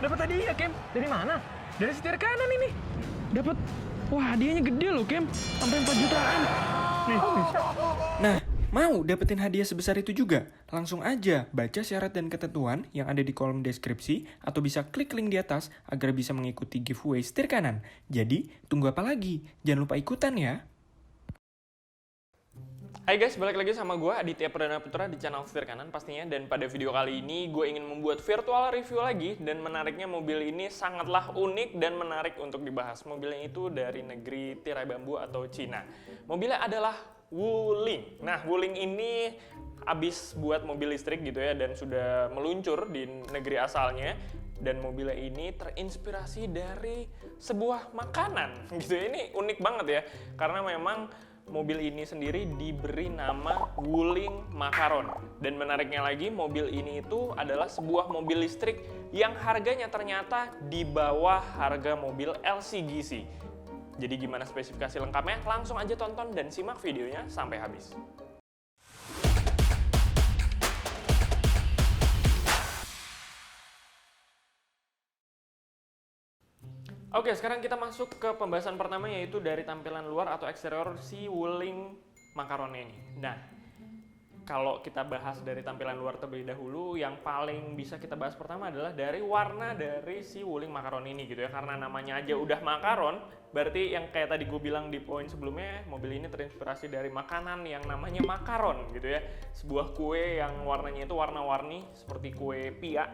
dapat hadiah, Kem. Dari mana? Dari setir kanan ini. Dapat, wah hadiahnya gede loh, Kem. Sampai 4 jutaan. Nih, bisa. Nah, mau dapetin hadiah sebesar itu juga? Langsung aja baca syarat dan ketentuan yang ada di kolom deskripsi atau bisa klik link di atas agar bisa mengikuti giveaway setir kanan. Jadi, tunggu apa lagi? Jangan lupa ikutan ya. Hai guys, balik lagi sama gue Aditya Perdana Putra di channel Setir Kanan pastinya. Dan pada video kali ini gue ingin membuat virtual review lagi. Dan menariknya mobil ini sangatlah unik dan menarik untuk dibahas. Mobilnya itu dari negeri tirai bambu atau Cina. Mobilnya adalah Wuling. Nah, Wuling ini abis buat mobil listrik gitu ya, dan sudah meluncur di negeri asalnya. Dan mobilnya ini terinspirasi dari sebuah makanan gitu ya. Ini unik banget ya, karena memang mobil ini sendiri diberi nama Wuling Macaron. Dan menariknya lagi, mobil ini itu adalah sebuah mobil listrik yang harganya ternyata di bawah harga mobil LCGC. Jadi gimana spesifikasi lengkapnya? Langsung aja tonton dan simak videonya sampai habis. Oke, sekarang kita masuk ke pembahasan pertama, yaitu dari tampilan luar atau eksterior si Wuling Macaron ini. Nah, kalau kita bahas dari tampilan luar terlebih dahulu, yang paling bisa kita bahas pertama adalah dari warna dari si Wuling Macaron ini gitu ya. Karena namanya aja udah Macaron, berarti yang kayak tadi gue bilang di poin sebelumnya, mobil ini terinspirasi dari makanan yang namanya makaron gitu ya. Sebuah kue yang warnanya itu warna-warni seperti kue pia.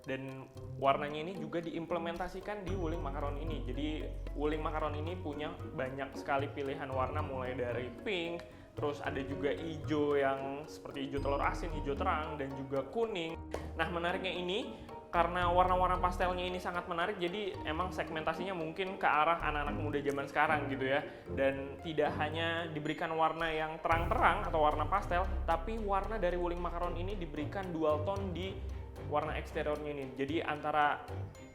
Dan warnanya ini juga diimplementasikan di Wuling Macaron ini. Jadi Wuling Macaron ini punya banyak sekali pilihan warna, mulai dari pink, terus ada juga hijau yang seperti hijau telur asin, hijau terang, dan juga kuning. Nah, menariknya ini karena warna-warna pastelnya ini sangat menarik, jadi emang segmentasinya mungkin ke arah anak-anak muda zaman sekarang gitu ya. Dan tidak hanya diberikan warna yang terang-terang atau warna pastel, tapi warna dari Wuling Macaron ini diberikan dual tone di warna eksteriornya ini. Jadi antara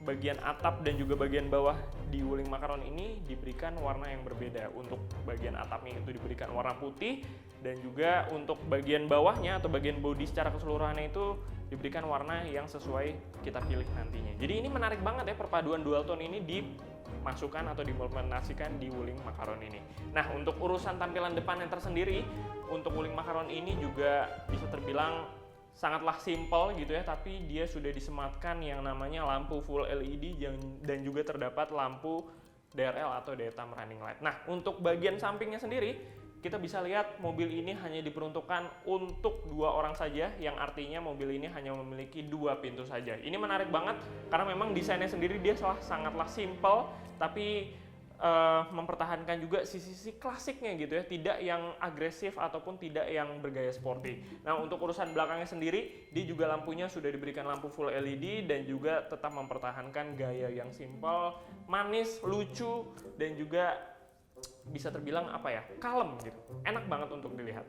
bagian atap dan juga bagian bawah di Wuling Macaron ini diberikan warna yang berbeda. Untuk bagian atapnya itu diberikan warna putih, dan juga untuk bagian bawahnya atau bagian bodi secara keseluruhannya itu diberikan warna yang sesuai kita pilih nantinya. Jadi ini menarik banget ya, perpaduan dual tone ini dimasukkan atau diimplementasikan di Wuling Macaron ini. Nah, untuk urusan tampilan depan yang tersendiri, untuk Wuling Macaron ini juga bisa terbilang sangatlah simple gitu ya, tapi dia sudah disematkan yang namanya lampu full LED dan juga terdapat lampu DRL atau daytime running light. Nah, untuk bagian sampingnya sendiri, kita bisa lihat mobil ini hanya diperuntukkan untuk 2 orang saja, yang artinya mobil ini hanya memiliki 2 pintu saja. Ini menarik banget karena memang desainnya sendiri dia sangatlah simple, tapi mempertahankan juga sisi-sisi klasiknya gitu ya, tidak yang agresif ataupun tidak yang bergaya sporty. Nah, untuk urusan belakangnya sendiri, dia juga lampunya sudah diberikan lampu full LED dan juga tetap mempertahankan gaya yang simple, manis, lucu, dan juga bisa terbilang apa ya, kalem gitu. Enak banget untuk dilihat.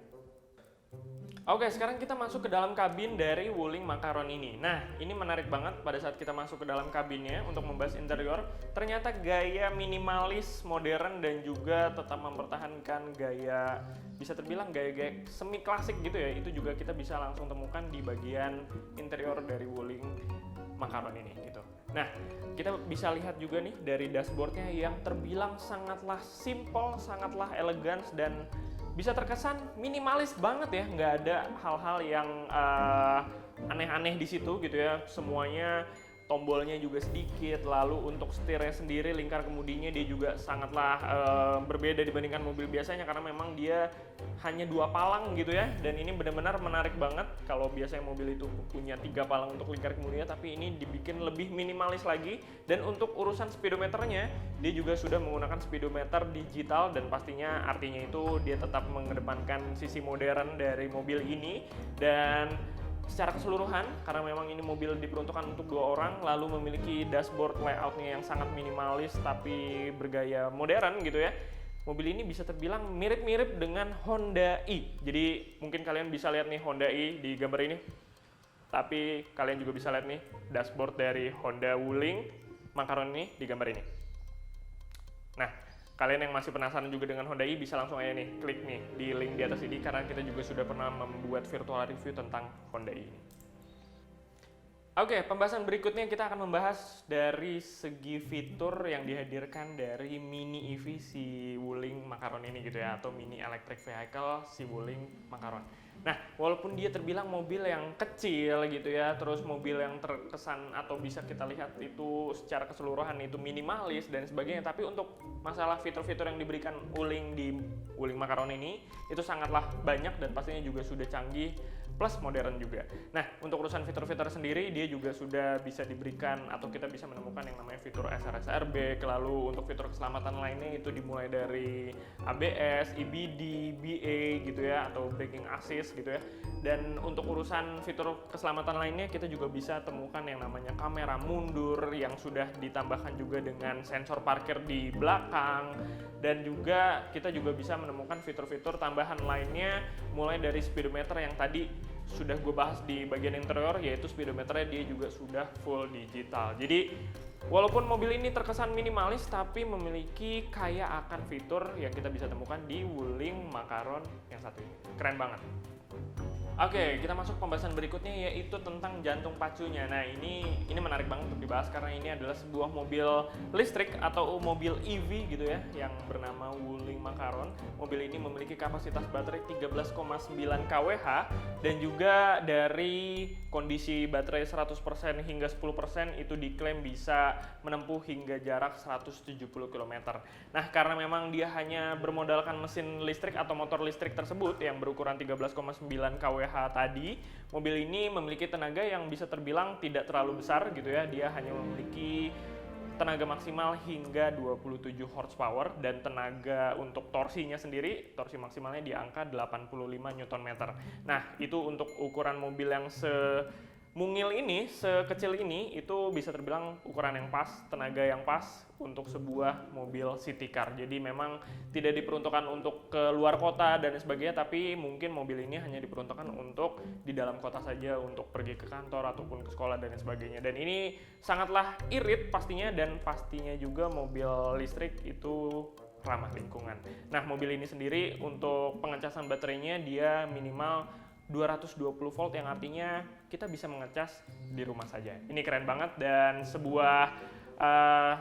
Oke, sekarang kita masuk ke dalam kabin dari Wuling Macaron ini. Nah, ini menarik banget pada saat kita masuk ke dalam kabinnya untuk membahas interior. Ternyata gaya minimalis, modern, dan juga tetap mempertahankan gaya, bisa terbilang gaya-gaya semi klasik gitu ya. Itu juga kita bisa langsung temukan di bagian interior dari Wuling Macaron ini gitu. Nah, kita bisa lihat juga nih dari dashboardnya yang terbilang sangatlah simple, sangatlah elegan, dan bisa terkesan minimalis banget ya, nggak ada hal-hal yang aneh-aneh di situ gitu ya. Semuanya tombolnya juga sedikit, lalu untuk setirnya sendiri, lingkar kemudinya dia juga sangatlah berbeda dibandingkan mobil biasanya, karena memang dia hanya 2 palang gitu ya. Dan ini benar-benar menarik banget. Kalau biasanya mobil itu punya 3 palang untuk lingkar kemudinya, tapi ini dibikin lebih minimalis lagi. Dan untuk urusan speedometernya, dia juga sudah menggunakan speedometer digital, dan pastinya artinya itu dia tetap mengedepankan sisi modern dari mobil ini. Dan secara keseluruhan, karena memang ini mobil diperuntukkan untuk 2 orang, lalu memiliki dashboard layoutnya yang sangat minimalis tapi bergaya modern gitu ya. Mobil ini bisa terbilang mirip-mirip dengan Honda i. Jadi mungkin kalian bisa lihat nih Honda i di gambar ini, tapi kalian juga bisa lihat nih dashboard dari Honda Wuling Macaron ini di gambar ini. Nah, kalian yang masih penasaran juga dengan Honda i, bisa langsung aja nih klik nih di link di atas ini, karena kita juga sudah pernah membuat virtual review tentang Honda i ini. Oke, pembahasan berikutnya kita akan membahas dari segi fitur yang dihadirkan dari mini EV si Wuling Makaron ini gitu ya, atau mini electric vehicle si Wuling Makaron. Nah, walaupun dia terbilang mobil yang kecil gitu ya, terus mobil yang terkesan atau bisa kita lihat itu secara keseluruhan itu minimalis dan sebagainya, tapi untuk masalah fitur-fitur yang diberikan Wuling di Wuling Makaron ini itu sangatlah banyak dan pastinya juga sudah canggih plus modern juga. Nah, untuk urusan fitur-fitur sendiri dia juga sudah bisa diberikan atau kita bisa menemukan yang namanya fitur SRS airbag, lalu untuk fitur keselamatan lainnya itu dimulai dari ABS, EBD, BA gitu ya, atau braking assist gitu ya. Dan untuk urusan fitur keselamatan lainnya kita juga bisa temukan yang namanya kamera mundur yang sudah ditambahkan juga dengan sensor parkir di belakang, dan juga kita juga bisa menemukan fitur-fitur tambahan lainnya mulai dari speedometer yang tadi sudah gue bahas di bagian interior, yaitu speedometernya dia juga sudah full digital. Jadi walaupun mobil ini terkesan minimalis tapi memiliki kaya akan fitur yang kita bisa temukan di Wuling Makaron yang satu ini. Keren banget. Oke, kita masuk pembahasan berikutnya yaitu tentang jantung pacunya. Nah, ini menarik banget untuk dibahas karena ini adalah sebuah mobil listrik atau mobil EV gitu ya yang bernama Wuling Makaron. Mobil ini memiliki kapasitas baterai 13,9 kWh dan juga dari kondisi baterai 100% hingga 10% itu diklaim bisa menempuh hingga jarak 170 km. Nah, karena memang dia hanya bermodalkan mesin listrik atau motor listrik tersebut yang berukuran 13,9 kWh tadi, mobil ini memiliki tenaga yang bisa terbilang tidak terlalu besar gitu ya. Dia hanya memiliki tenaga maksimal hingga 27 horsepower dan tenaga untuk torsinya sendiri, torsi maksimalnya di angka 85 Nm. Nah, itu untuk ukuran mobil yang mungil ini, sekecil ini, itu bisa terbilang ukuran yang pas, tenaga yang pas untuk sebuah mobil city car. Jadi memang tidak diperuntukkan untuk ke luar kota dan sebagainya, tapi mungkin mobil ini hanya diperuntukkan untuk di dalam kota saja, untuk pergi ke kantor ataupun ke sekolah dan sebagainya. Dan ini sangatlah irit pastinya, dan pastinya juga mobil listrik itu ramah lingkungan. Nah, mobil ini sendiri untuk pengecasan baterainya dia minimal 220 volt yang artinya kita bisa mengecas di rumah saja. Ini keren banget dan sebuah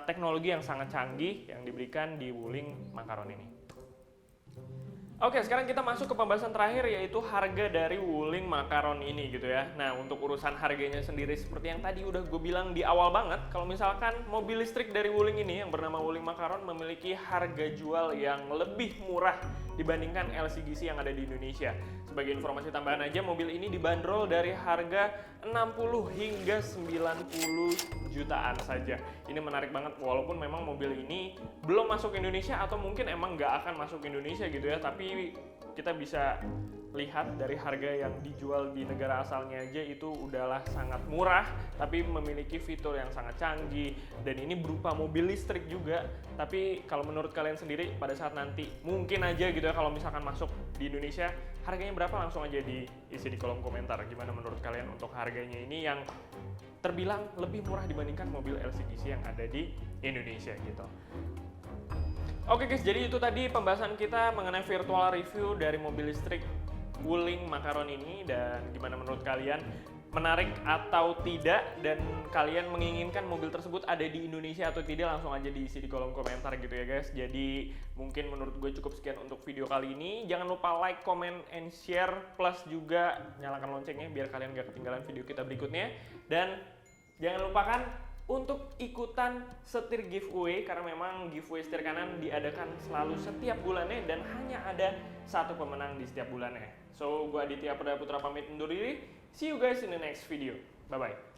teknologi yang sangat canggih yang diberikan di Wuling Makaron ini. Oke, sekarang kita masuk ke pembahasan terakhir yaitu harga dari Wuling Makaron ini gitu ya. Nah, untuk urusan harganya sendiri seperti yang tadi udah gue bilang di awal banget, kalau misalkan mobil listrik dari Wuling ini yang bernama Wuling Makaron memiliki harga jual yang lebih murah dibandingkan LCGC yang ada di Indonesia. Sebagai informasi tambahan aja, mobil ini dibanderol dari harga 60 hingga 90 jutaan saja. Ini menarik banget walaupun memang mobil ini belum masuk Indonesia atau mungkin emang nggak akan masuk Indonesia gitu ya, tapi kita bisa lihat dari harga yang dijual di negara asalnya aja itu udahlah sangat murah, tapi memiliki fitur yang sangat canggih dan ini berupa mobil listrik juga. Tapi kalau menurut kalian sendiri pada saat nanti mungkin aja gitu ya kalau misalkan masuk di Indonesia, harganya berapa? Langsung aja diisi di kolom komentar. Gimana menurut kalian untuk harganya ini yang terbilang lebih murah dibandingkan mobil LCGC yang ada di Indonesia gitu. Oke guys, jadi itu tadi pembahasan kita mengenai virtual review dari mobil listrik Wuling Makaron ini, dan gimana menurut kalian, menarik atau tidak, dan kalian menginginkan mobil tersebut ada di Indonesia atau tidak, langsung aja diisi di kolom komentar gitu ya guys. Jadi mungkin menurut gue cukup sekian untuk video kali ini. Jangan lupa like, comment, and share, plus juga nyalakan loncengnya biar kalian gak ketinggalan video kita berikutnya. Dan jangan lupakan untuk ikutan setir giveaway, karena memang giveaway setir kanan diadakan selalu setiap bulannya dan hanya ada satu pemenang di setiap bulannya. So, gue Aditya Perdana Putra pamit undur diri. See you guys in the next video. Bye-bye.